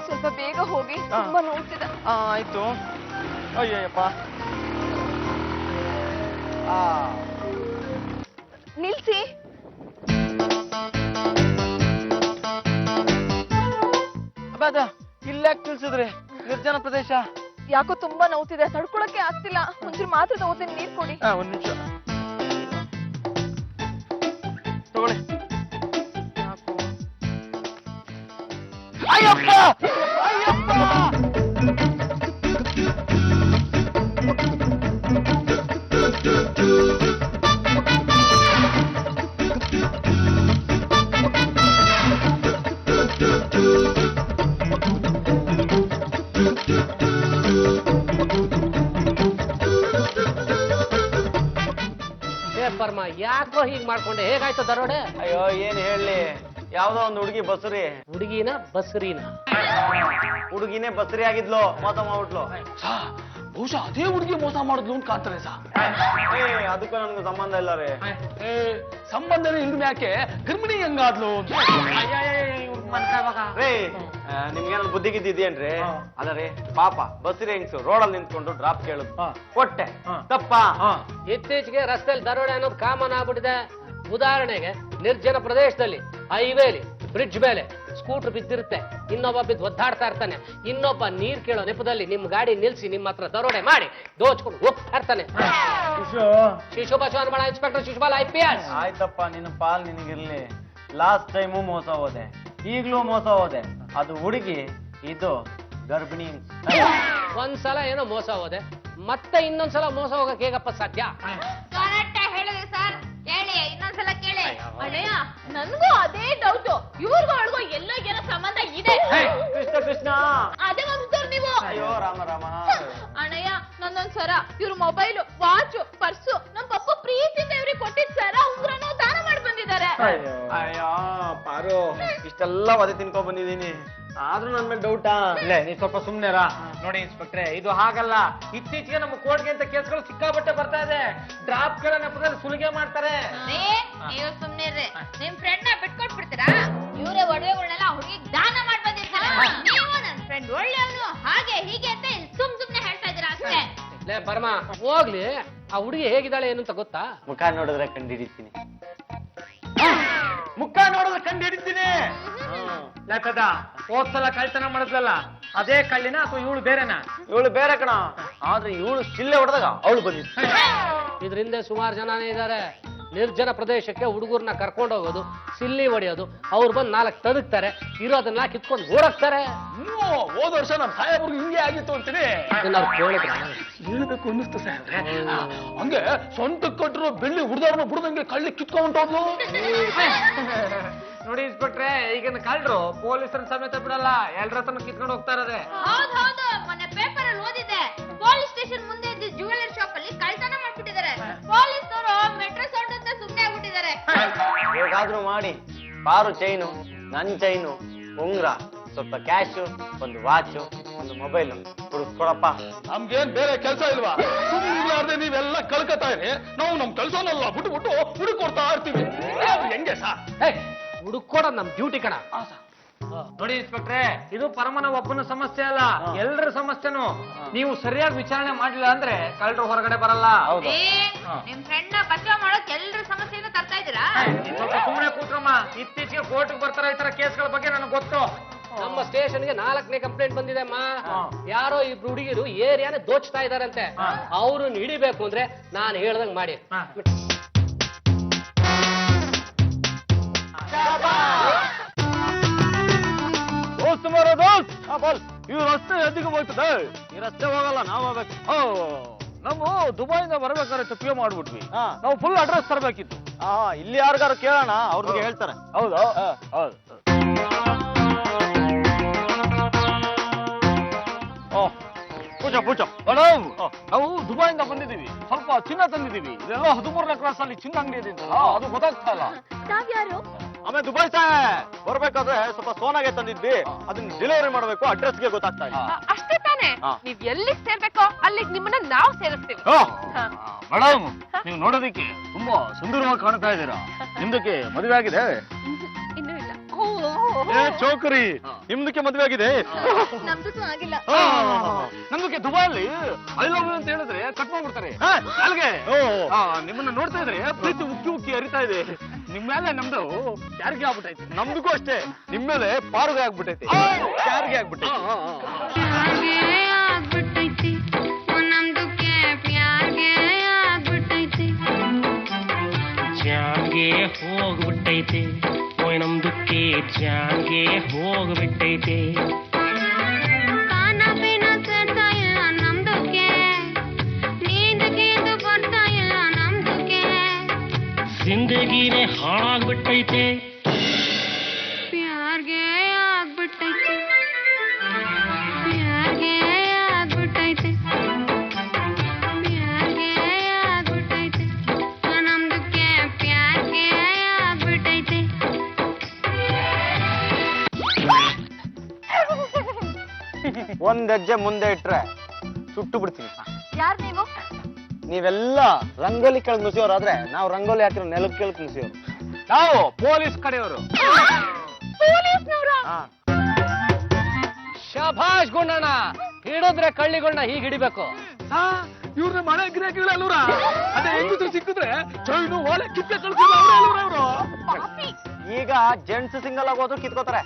ಸ್ವಲ್ಪ ಬೇಗ ಹೋಗಿ, ತುಂಬಾ ನೋಡ್ತಿದೆ. ಆಯ್ತು. ಅಯ್ಯಪ್ಪ, ನಿಲ್ಸಿ. ಇಲ್ಲಾಕ್ ತಿಳ್ಸಿದ್ರಿ? ನಿರ್ಜನ ಪ್ರದೇಶ. ಯಾಕೋ ತುಂಬಾ ನೋವ್ತಿದೆ, ತಡ್ಕೊಳಕ್ಕೆ ಆಗ್ತಿಲ್ಲ. ಒಂಚೂರು ಮಾತ್ರ ತಗೋತೀನಿ, ನೀರ್ ಕೊಡಿ. ಒಂದ್ ನಿಮಿಷ ತಗೊಳ್ಳಿ. ಅಯ್ಯಪ್ಪ, ಅಯ್ಯಪ್ಪ! ಪರ್ಮ, ಯಾಕೋ ಹೀಗ್ ಮಾಡ್ಕೊಂಡೆ? ಹೇಗಾಯ್ತು ದರೋಡೆ? ಅಯ್ಯೋ, ಏನ್ ಹೇಳಿ, ಯಾವ್ದೋ ಒಂದು ಹುಡುಗಿ ಬಸುರಿ. ಹುಡುಗಿನ ಬಸ್ರಿನ? ಹುಡುಗಿನೇ ಬಸರಿ ಆಗಿದ್ಲು, ಮೋಸ ಮಾಡ್ಬಿಟ್ಲು. ಬಹುಶಃ ಅದೇ ಹುಡುಗಿ ಮೋಸ ಮಾಡಿದ್ಲು ಅಂತ ಕಾಣ್ತಾರೆ ಸಾ. ಅದಕ್ಕೂ ನನ್ಗೆ ಸಂಬಂಧ ಇಲ್ಲ ರೀ. ಸಂಬಂಧನೇ ಇಲ್ದ ಯಾಕೆ ಗರ್ಭಿಣಿ ಹೆಂಗಾದ್ಲು? ರೇ ನಿಮ್ಗೇನ ಬುದ್ಧಿ ಗಿದ್ದಿದೇನ್ರಿ ಅಲ್ಲ ರೀ ಪಾಪ ಬಸ್ರಿ ಹೆಂಗ್ಸು ರೋಡಲ್ಲಿ ನಿಂತ್ಕೊಂಡು ಡ್ರಾಪ್ ಕೇಳುದು ಕೊಟ್ಟೆ ತಪ್ಪ ಇತ್ತೀಚೆಗೆ ರಸ್ತೆಯಲ್ಲಿ ದರೋಡೆ ಅನ್ನೋದು ಕಾಮನ್ ಆಗ್ಬಿಟ್ಟಿದೆ. ಉದಾಹರಣೆಗೆ ನಿರ್ಜನ ಪ್ರದೇಶದಲ್ಲಿ ಹೈವೇಲಿ ಬ್ರಿಡ್ಜ್ ಮೇಲೆ ಸ್ಕೂಟರ್ ಬಿದ್ದಿರುತ್ತೆ, ಇನ್ನೊಬ್ಬ ಬಿದ್ದು ಒದ್ದಾಡ್ತಾ ಇರ್ತಾನೆ, ಇನ್ನೊಬ್ಬ ನೀರ್ ಕೇಳೋ ನೆಪದಲ್ಲಿ ನಿಮ್ ಗಾಡಿ ನಿಲ್ಸಿ ನಿಮ್ಮ ಹತ್ರ ದರೋಡೆ ಮಾಡಿ ದೋಚ್ಕೊಂಡು ಹೋಗ್ತಾ ಇರ್ತಾನೆ. Shishupal ಅನ್ಬೇಡ, inspector Shishupal IPS. ಆಯ್ತಪ್ಪ ನಿನ್ನ ಪಾಲ್ ನಿನಗಿರ್ಲಿ. ಲಾಸ್ಟ್ ಟೈಮು ಮೋಸ ಹೋದೆ, ಈಗ್ಲೂ ಮೋಸ ಹೋದೆ. ಅದು ಹುಡುಗಿ, ಇದು ಗರ್ಭಿಣಿ. ಒಂದ್ಸಲ ಏನೋ ಮೋಸ ಹೋದೆ, ಮತ್ತೆ ಇನ್ನೊಂದ್ಸಲ ಮೋಸ ಹೋಗಕ್ ಹೇಗಪ್ಪ ಸಾಧ್ಯ? ಕರೆಕ್ಟ್ ಆಗಿ ಹೇಳಿದ್ರಿ ಸರ್. ಕೇಳಿ, ಇನ್ನೊಂದ್ಸಲ ಕೇಳಿ. ಅಣ್ಣಯ್ಯ, ನನ್ಗೂ ಅದೇ ಡೌಟು. ಇವ್ರಿಗೂ ಅವಳಿಗೂ ಎಲ್ಲೋ ಏನೋ ಸಂಬಂಧ ಇದೆ. ಕೃಷ್ಣ ಕೃಷ್ಣ ಅದೇ ಸರ್ ನೀವು. ಅಯ್ಯೋ ರಾಮ ರಾಮ. ಅಣ್ಣಯ್ಯ, ನನ್ನೊಂದ್ಸರ ಇವ್ರ ಮೊಬೈಲು, ವಾಚು, ಪರ್ಸು ನಮ್ ಪಪ್ಪ ಪ್ರೀತಿಯಿಂದ ಇವ್ರಿಗೆ ಕೊಟ್ಟಿದ್ ಸರ ಉಂಗ್ರನೂ ದಾನ ಮಾಡಿ ಬಂದಿದ್ದಾರೆ. ಅಯ್ಯೋ ಪಾರು, ಇಷ್ಟೆಲ್ಲ ಒದೆ ತಿನ್ಕೊಂಡ್ ಬಂದಿದೀನಿ, ಆದ್ರೂ ನನ್ ಮೇಲೆ ಡೌಟಾ? ಇಲ್ಲ, ನೀ ಸ್ವಲ್ಪ ಸುಮ್ನೆರಾ. ನೋಡಿ ಇನ್ಸ್ಪೆಕ್ಟ್ರೆ, ಇದು ಹಾಗಲ್ಲ. ಇತ್ತೀಚೆಗೆ ನಮ್ಮ ಕೋರ್ಟ್ಗೆ ಅಂತ ಕೇಸ್ಗಳು ಸಿಕ್ಕಾಬಟ್ಟೆ ಬರ್ತಾ ಇದೆ. ಡ್ರಾಪ್ ಕೇಳೋ ನೆಪದಲ್ಲಿ ಸುಲಿಗೆ ಮಾಡ್ತಾರೆ. ನೀವು ಸುಮ್ನಿರ್ರಿ. ನಿಮ್ ಫ್ರೆಂಡ್ ನ ಬಿಟ್ಕೊಟ್ಬಿಡ್ತೀರಾ? ಇವರೇ ಒಡವೆಗಳನ್ನೆಲ್ಲ ಹುಡುಗಿಗೆ ದಾನ ಮಾಡಿ ಬಂದಿರ್ತಾರೆ. ನೀವು ನನ್ ಫ್ರೆಂಡ್ ಒಳ್ಳೆಯವನು, ಹಾಗೆ ಹೀಗೆ ಅಂತ ಸುಮ್ನೆ ಹೇಳ್ತಾ ಇದ್ದೀರಾ ಅಷ್ಟೇ. ಲೇ ಬರ್ಮ, ಹೋಗ್ಲಿ. ಆ ಹುಡುಗಿ ಹೇಗಿದ್ದಾಳೆ ಏನು ಅಂತ ಗೊತ್ತಾ? ಮುಖ ನೋಡಿದ್ರೆ ಕಂಡು ಹಿಡಿತೀನಿ. ಮುಖ ನೋಡಿದ್ರೆ ಕಂಡು ಹಿಡಿತೀನಿ. ಲೆಕ್ಕದ ಹೋದ್ಸಲ ಕಳ್ತನ ಮಾಡಿದ್ಲಲ್ಲ, ಅದೇ ಕಳ್ಳಿನ ಅಥವಾ ಇವಳು ಬೇರೆನಾ? ಇವಳು ಬೇರೆ ಕಣ, ಆದ್ರೆ ಇವಳು ಚಿಲ್ಲೆ ಹೊಡೆದಾಗ ಅವಳು ಬಂದಿತ್ತು. ಇದ್ರ ಹಿಂದೆ ಸುಮಾರು ಜನನೇ ಇದ್ದಾರೆ. ನಿರ್ಜನ ಪ್ರದೇಶಕ್ಕೆ ಹುಡುಗರ್ನ ಕರ್ಕೊಂಡು ಹೋಗೋದು, ಸಿಲ್ಲಿ ಹೊಡೆಯೋದು, ಅವ್ರು ಬಂದು 4 ತದಕ್ತಾರೆ, ಇರೋದನ್ನ ಕಿತ್ಕೊಂಡು ಓಡಾಕ್ತಾರೆ. ಹೋದ ವರ್ಷ ನಮ್ಮ ಸಾಹೇಬ್ರಿಗೆ ಹಿಂಗೆ ಆಗಿತ್ತು ಅಂತೀನಿ. ಕೇಳಿದ್ರ ಹೇಳ್ಬೇಕು ಅನ್ನಿಸ್ತು ಸಾಹೇಬ್ರೆ. ಹಂಗೆ ಸೊಂಟ ಕಟ್ಟರು ಬೆಳ್ಳಿ ಹುಡ್ದವ್ರನ್ನ ಬಿಡ್ದಂಗೆ ಕಳ್ಳಿ ಕಿತ್ಕೊಂಡ್ಬಿಟ್ಟೋದ್ಲು. ನೋಡಿ ಇನ್ಸ್ಪೆಕ್ಟ್ರೆ, ಈಗಿನ ಕಳ್ಳರು ಪೊಲೀಸರ ಸಮೇತ ಬಿಡಲ್ಲ, ಎಲ್ರ ಹತ್ರನು ಕಿತ್ಕೊಂಡು ಹೋಗ್ತಾ ಇರೋದೆ. ಹೌದು, ಮೊನ್ನೆ ಪೇಪರ್ ಅಲ್ಲಿ ಓದಿದ್ದೆ. ಪೊಲೀಸ್ ಸ್ಟೇಷನ್ ಮುಂದೆ ಇದ್ದ ಜ್ಯುವೆಲರಿ ಶಾಪ್ ಅಲ್ಲಿ ಕಳ್ತನ ಮಾಡ್ಬಿಟ್ಟಿದ್ದಾರೆ. ಪೊಲೀಸರು ಮೆಟ್ರೋ ಸೌಂಡ್ ಅಂತ ಸುಮ್ಮನೆ ಆಗ್ಬಿಟ್ಟಿದ್ದಾರೆ. ಹೇಗಾದ್ರೂ ಮಾಡಿ ಪಾರು ಚೈನು, ನನ್ ಚೈನು, ಉಂಗ್ರ, ಸ್ವಲ್ಪ ಕ್ಯಾಶು, ಒಂದು ವಾಚು, ಒಂದು ಮೊಬೈಲ್ ಹುಡುಕ್ಕೊಡಪ್ಪ. ನಮ್ಗೇನ್ ಬೇರೆ ಕೆಲಸ ಇಲ್ವಾ? ಸುಮ್ಮನೆ ನೀವೆಲ್ಲ ಕಳ್ಕತಾ ಇರಿ, ನಾವು ನಮ್ ಕೆಲ್ಸನೆಲ್ಲ ಬಿಟ್ಟು ಹುಡುಕೊಡ್ತಾ ಇರ್ತೀವಿ. ಹೆಂಗೆ ಸಾ? ಹುಡುಕೋಡ ನಮ್ ಡ್ಯೂಟಿ ಕಣ. ನೋಡಿ ಇನ್ಸ್ಪೆಕ್ಟ್ರೆ, ಇದು ಪರಮನ ಒಬ್ಬನ ಸಮಸ್ಯೆ ಅಲ್ಲ, ಎಲ್ಲರ ಸಮಸ್ಯೆನು. ನೀವು ಸರಿಯಾಗಿ ವಿಚಾರಣೆ ಮಾಡಿಲ್ಲ ಅಂದ್ರೆ ಕಳ್ಳರು ಹೊರಗಡೆ ಬರಲ್ಲ. ನಿಮ್ ಫ್ರೆಂಡ್ ನ ಬಚಾವ್ ಮಾಡೋಕ್ ಎಲ್ರ ಸಮಸ್ಯೆಯನ್ನು ತರ್ತಾ ಇದ್ದೀರಾ? ಸ್ವಲ್ಪ ಸುಮ್ಮನೆ ಕೂತ್ರಮ್ಮ. ಇತ್ತೀಚೆಗೆ ಕೋರ್ಟ್ಗೆ ಬರ್ತಾರ ಈ ತರ ಕೇಸ್ಗಳ ಬಗ್ಗೆ ನನಗೆ ಗೊತ್ತು. ನಮ್ಮ ಸ್ಟೇಷನ್ಗೆ 4ನೇ ಕಂಪ್ಲೇಂಟ್ ಬಂದಿದೆ ಅಮ್ಮ. ಯಾರೋ ಇಬ್ರು ಹುಡುಗಿರು ಏರಿಯಾನ ದೋಚ್ತಾ ಇದಾರಂತೆ. ಅವ್ರನ್ನ ಹಿಡಿಬೇಕು ಅಂದ್ರೆ ನಾನು ಹೇಳ್ದಂಗ್ ಮಾಡಿ. ಈ ರಸ್ತೆ ಎದ್ದಿಗೆ ಹೋಗ್ತದೆ. ಈ ರಸ್ತೆ ಹೋಗಲ್ಲ, ನಾವು ಹೋಗ್ಬೇಕು. ನಾವು ದುಬೈಯಿಂದ ಬರ್ಬೇಕಾದ್ರೆ ತಪ್ಪಿಗೆ ಮಾಡ್ಬಿಟ್ವಿ. ನಾವು ಫುಲ್ ಅಡ್ರೆಸ್ ತರಬೇಕಿತ್ತು. ಇಲ್ಲಿ ಯಾರಿಗಾರು ಕೇಳೋಣ, ಅವ್ರಿಗೆ ಹೇಳ್ತಾರೆ. ಹೌದಾ? ಹೌದು. ಪೂಜಾ ಮೇಡಮ್, ನಾವು ದುಬೈಯಿಂದ ಬಂದಿದ್ದೀವಿ, ಸ್ವಲ್ಪ ಚಿನ್ನ ತಂದಿದ್ದೀವಿ. ಇದೆಲ್ಲ 13ನೇ ಕ್ಲಾಸ್ ಅಲ್ಲಿ ಚಿನ್ನ ಅಂಗಡಿ ಇದೆ, ಅದು ಗೊತ್ತಾಗ್ತಾ ಇಲ್ಲ. ನಾವ್ಯಾರು? ಆಮೇಲೆ ದುಬೈ ಬರ್ಬೇಕಾದ್ರೆ ಸ್ವಲ್ಪ ಸೋನಾಗೆ ತಂದಿದ್ವಿ, ಅದನ್ನ ಡೆಲಿವರಿ ಮಾಡ್ಬೇಕು, ಅಡ್ರೆಸ್ಗೆ ಗೊತ್ತಾಗ್ತಾ ಇಲ್ಲ. ಅಷ್ಟೇ ತಾನೇ? ನೀವ್ ಎಲ್ಲಿಗ್ ಸೇರ್ಬೇಕೋ ಅಲ್ಲಿಗ್ ನಿಮ್ಮನ್ನ ನಾವು ಸೇರಿಸ್ತೀವಿ. ಮೇಡಮ್, ನೀವು ನೋಡೋದಿಕ್ಕೆ ತುಂಬಾ ಸುಂದರವಾಗಿ ಕಾಣ್ತಾ ಇದ್ದೀರಾ. ನಿಮ್ದಕ್ಕೆ ಮದುವೆ ಆಗಿದೆ? ಇನ್ನೂ ಇಲ್ಲ. ಚೌಕರಿ, ನಿಮ್ದಕ್ಕೆ ಮದುವೆ ಆಗಿದೆ? ನಮ್ದು ಆಗಿಲ್ಲ. ನಮ್ದಕ್ಕೆ ದುಬೈಯಲ್ಲಿ ಐ ಲವ್ ಯು ಅಂತ ಹೇಳಿದ್ರೆ ಕಟ್ ಮಾಡ್ಬಿಡ್ತಾರೆ. ಅಲ್ಲಿಗೆ ನಿಮ್ಮನ್ನ ನೋಡ್ತಾ ಇದ್ರೆ ಪ್ರೀತಿ ಉಕ್ಕಿ ಉಕ್ಕಿ ಹರಿತಾ ಇದೆ. ನಿಮ್ ಮೇಲೆ ನಮ್ದು ಯಾರಿಗೆ ಆಗ್ಬಿಟ್ಟೈತಿ. ನಮ್ದಿಗೂ ಅಷ್ಟೇ, ನಿಮ್ ಮೇಲೆ ಪಾರುಗೆ ಆಗ್ಬಿಟ್ಟೈತಿ, ಯಾರಿಗೆ ಆಗ್ಬಿಟ್ಟೈತಿ. ಜಾಗೆ ಹೋಗ್ಬಿಟ್ಟೈತೆ, ಓಯ್ ನಮ್ದಕ್ಕೆ ಜಾಗೆ ಹೋಗ್ಬಿಟ್ಟೈತೆ. ಖಾನ ಪೀನ ಸೇರ್ತಾ ಇಲ್ಲ ನಮ್ದಕ್ಕೆ, ನೀಂದಗೀಂದು ಬರ್ತಾ ಇಲ್ಲ ನಮ್ದಕ್ಕೆ. ಜಿಂದಗಿನೇ ಹಾಳಾಗ್ಬಿಟ್ಟೈತೆ. ಪ್ಯಾರ್ಗೆ ಆಗ್ಬಿಟ್ಟೈತೆ, ಪ್ಯಾರ್ಗೆ ಆಗ್ಬಿಟ್ಟೈತೆ, ಪ್ಯಾರ್ಗೆ ಆಗ್ಬಿಟ್ಟೈತೆ, ನಮ್ದಕ್ಕೆ ಪ್ಯಾರ್ಗೆ ಆಗ್ಬಿಟ್ಟೈತೆ. ಒಂದ್ ಹೆಜ್ಜೆ ಮುಂದೆ ಇಟ್ರೆ ಸುಟ್ಟು ಬಿಡ್ತೀನಿ. ಯಾರ್ ನೀವು? ನೀವೆಲ್ಲ ರಂಗೋಲಿ ಕೆಳಗ್ ಮುಸಿಯೋರಾದ್ರೆ ನಾವು ರಂಗೋಲಿ ಹಾಕಿರೋ ನೆಲಕ್ಕೆ ಕೆಳಗ್ ಮುಸಿಯೋರು. ನಾವು ಪೊಲೀಸ್ ಕಡೆಯವರು. ಪೊಲೀಸ್ನವ್ರ? ಶಭಾಷ್ ಗುಂಡಣ್ಣ, ಹಿಡಿದ್ರೆ ಕಳ್ಳಿಗೊಂಡ ಹೀಗೆ ಹಿಡಿಬೇಕು. ಇವ್ರನ್ನ ಮಳೆ ಗಿರಾಕಿಗಳು ಅಲ್ವರ, ಅದೇ ಹೆಂಗಿದ್ರು ಸಿಕ್ಕಿದ್ರೆ ಚೈನು ಓಲೆ ಕಿತ್ತೆ ಕಳ್ಸಿದ್ರು ಅವರು. ಈಗ ಜೆಂಟ್ಸ್ ಸಿಂಗಲ್ ಆಗಿ ಹೋದ್ರು ಕಿತ್ಕೋತಾರೆ.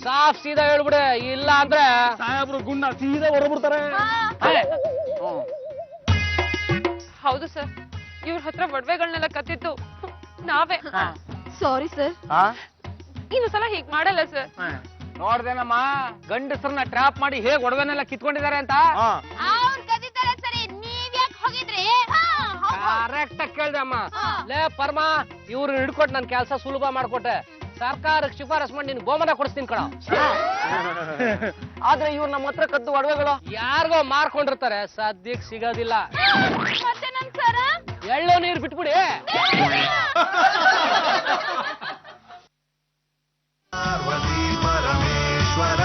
ಸಾಫ್ ಸೀದಾ ಹೇಳ್ಬಿಡೆ, ಇಲ್ಲ ಅಂದ್ರೆ ಸಾಹೇಬ್ರು ಗುಂಡ ಸೀದಾ ಹೊರಬಿಡ್ತಾರೆ. ಹೌದು ಸರ್, ಇವ್ರ ಹತ್ರ ಒಡವೆಗಳನ್ನೆಲ್ಲ ಕತ್ತಿತ್ತು ನಾವೇ. Sorry sir. ಇನ್ನು ಸಲ ಹೀಗ್ ಮಾಡಲ್ಲ ಸರ್. ನೋಡ್ದೇನಮ್ಮ, ಗಂಡಸರನ್ನ ಟ್ರಾಪ್ ಮಾಡಿ ಹೇಗ್ ಒಡವೆನೆಲ್ಲ ಕಿತ್ಕೊಂಡಿದ್ದಾರೆ ಅಂತ. ಅವ್ರು ಕದಿತಾರೆ ಸರಿ, ನೀವ್ ಯಾಕೆ ಹೋಗಿದ್ರಿ? ಕರೆಕ್ಟ್ ಆಗಿ ಕೇಳ್ದೆ ಅಮ್ಮ. ಲೇ ಪರ್ಮ, ಇವ್ರು ಹಿಡ್ಕೊಟ್ಟು ನನ್ ಕೆಲಸ ಸುಲಭ ಮಾಡ್ಕೊಟ್ಟೆ. ಸರ್ಕಾರಕ್ಕೆ ಶಿಫಾರಸ್ ಮಾಡಿ ನಿನ್ ಗೋಮನ ಕೊಡಿಸ್ತೀನಿ ಕಣ. ಆದ್ರೆ ಇವ್ರು ನಮ್ಮ ಹತ್ರ ಕದ್ದು ಒಡವೆಗಳು ಯಾರಿಗೋ ಮಾರ್ಕೊಂಡಿರ್ತಾರೆ, ಸದ್ಯಕ್ಕೆ ಸಿಗೋದಿಲ್ಲ. ಮತ್ತೆ ನನ್ ಸರ? ಎಳ್ಳು ನೀರು ಬಿಟ್ಬಿಡಿ. ಪಾರ್ವತಿ ಪರಮೇಶ್ವರ